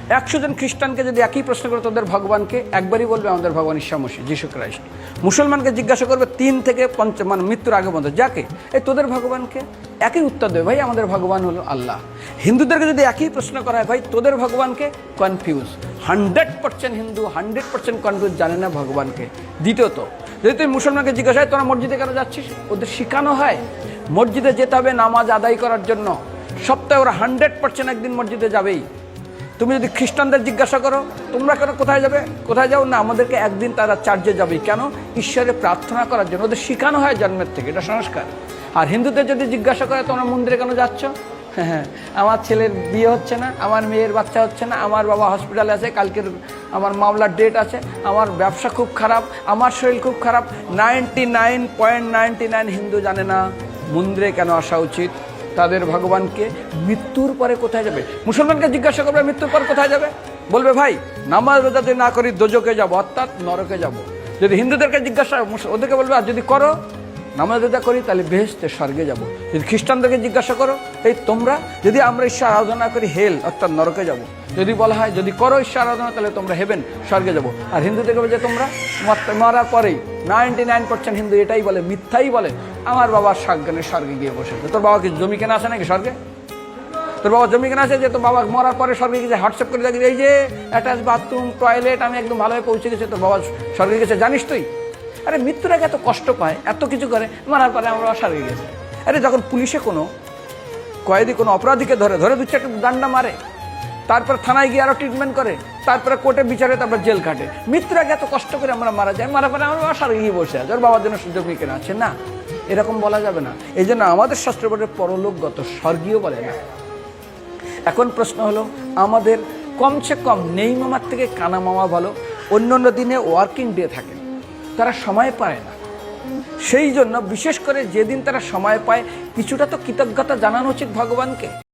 100 জন খ্রিস্টানকে যদি একই প্রশ্ন করে তোদের ভগবানকে, একবারই বলবে আমাদের ভগবান ঈসা মসীহ, যীশু খ্রাইস্ট। মুসলমানকে জিজ্ঞাসা করবে 3 থেকে 5 মানে মৃত্যুর আগে পর্যন্ত, যাকে এই তোদের ভগবানকে, একই উত্তর দেবে, ভাই আমাদের ভগবান হলো আল্লাহ। হিন্দুদেরকে যদি একই প্রশ্ন করা হয়, ভাই তোদের ভগবানকে, কনফিউজ। 100% হিন্দু 100% কনফিউজ, জানে না ভগবানকে। দ্বিতীয়ত, যদি তুমি মুসলমানকে জিজ্ঞাসা হয় তোরা মসজিদে কেন যাচ্ছিস, ওদের শেখানো হয় মসজিদে যেতে হবে নামাজ আদায় করার জন্য। সপ্তাহে ওরা 100% একদিন মসজিদে যাবেই। তুমি যদি খ্রিস্টানদের জিজ্ঞাসা করো তোমরা কেন কোথায় যাবে, কোথায় যাও না, আমাদেরকে একদিন তারা চার্চে যাবে। কেন? ঈশ্বরে প্রার্থনা করার জন্য, ওদের শেখানো হয় জন্মের থেকে, এটা সংস্কার। আর হিন্দুদের যদি জিজ্ঞাসা করে তোমরা মন্দিরে কেন যাচ্ছ, হ্যাঁ আমার ছেলের বিয়ে হচ্ছে না, আমার মেয়ের বাচ্চা হচ্ছে না, আমার বাবা হসপিটালে আছে, কালকের আমার মামলার ডেট আছে, আমার ব্যবসা খুব খারাপ, আমার শরীর খুব খারাপ। 99.99 হিন্দু জানে না মন্দিরে কেন আসা উচিত, তাদের ভগবানকে মৃত্যুর পরে কোথায় যাবে। মুসলমানকে জিজ্ঞাসা করবে মৃত্যুর পর কোথায় যাবে, বলবে ভাই নামাজ রোজা যদি না করি দোজকে যাব, অর্থাৎ নরকে যাব। যদি হিন্দুদেরকে জিজ্ঞাসা, ওদেরকে বলবে আর যদি করো নামাজ রোজা করি তাহলে বেহেশতে স্বর্গে যাব। যদি খ্রিস্টানদেরকে জিজ্ঞাসা করো, এই তোমরা যদি আমরা ঈশ্বর আরাধনা করি হেল অর্থাৎ নরকে যাব। যদি বলা হয় যদি করো ঈশ্বর আরাধনা তাহলে তোমরা হেভেন স্বর্গে যাব। আর হিন্দুদেরকে বলে যে তোমরা মরার পরেই 99% হিন্দু এটাই বলে, মিথ্যাই বলে, আমার বাবার সজ্ঞানে স্বর্গে গিয়ে বসে। তোর বাবা কি জমি কেনা আছে নাকি স্বর্গে? তোর বাবা জমি কেনা আছে যে তোর বাবা মরার পরে স্বর্গে গেছে হোয়াটসঅ্যাপ করে দেখি এই যে অ্যাটাচ বাথরুম টয়লেট আমি একদম ভালোভাবে পৌঁছে গেছে, তোর বাবা স্বর্গে গেছে জানিস তুই? আরে মৃত্যুর আগে এত কষ্ট পায়, এত কিছু করে, মারার পরে আমরা স্বর্গে গেছে। আরে যখন পুলিশে কোনো কয়েদি কোনো অপরাধীকে ধরে 2-4 ডান্ডা মারে, তারপর থানায় গিয়ে আরো ট্রিটমেন্ট করে, তারপরে কোর্টে বিচারে, তারপর জেল কাটে, মৃত্যুর আগে এত কষ্ট করে আমরা মারা যাই, মারা পরে আমরা স্বর্গে গিয়ে বসে আছে, ওর বাবার জন্য জমি কেনা আছে না, এরকম বলা যাবে না। এই জন্য আমাদের শাস্ত্র বলে পরলোকগত, স্বর্গীয় বলে না। এখন প্রশ্ন হলো, আমাদের কমসে কম নেই মামার থেকে কানা মামা ভালো। অন্য দিনে ওয়ার্কিং ডে থাকে, তারা সময় পায় না, সেই জন্য বিশেষ করে যেদিন তারা সময় পায় কিছুটা তো কৃতজ্ঞতা জানানো উচিত ভগবানকে।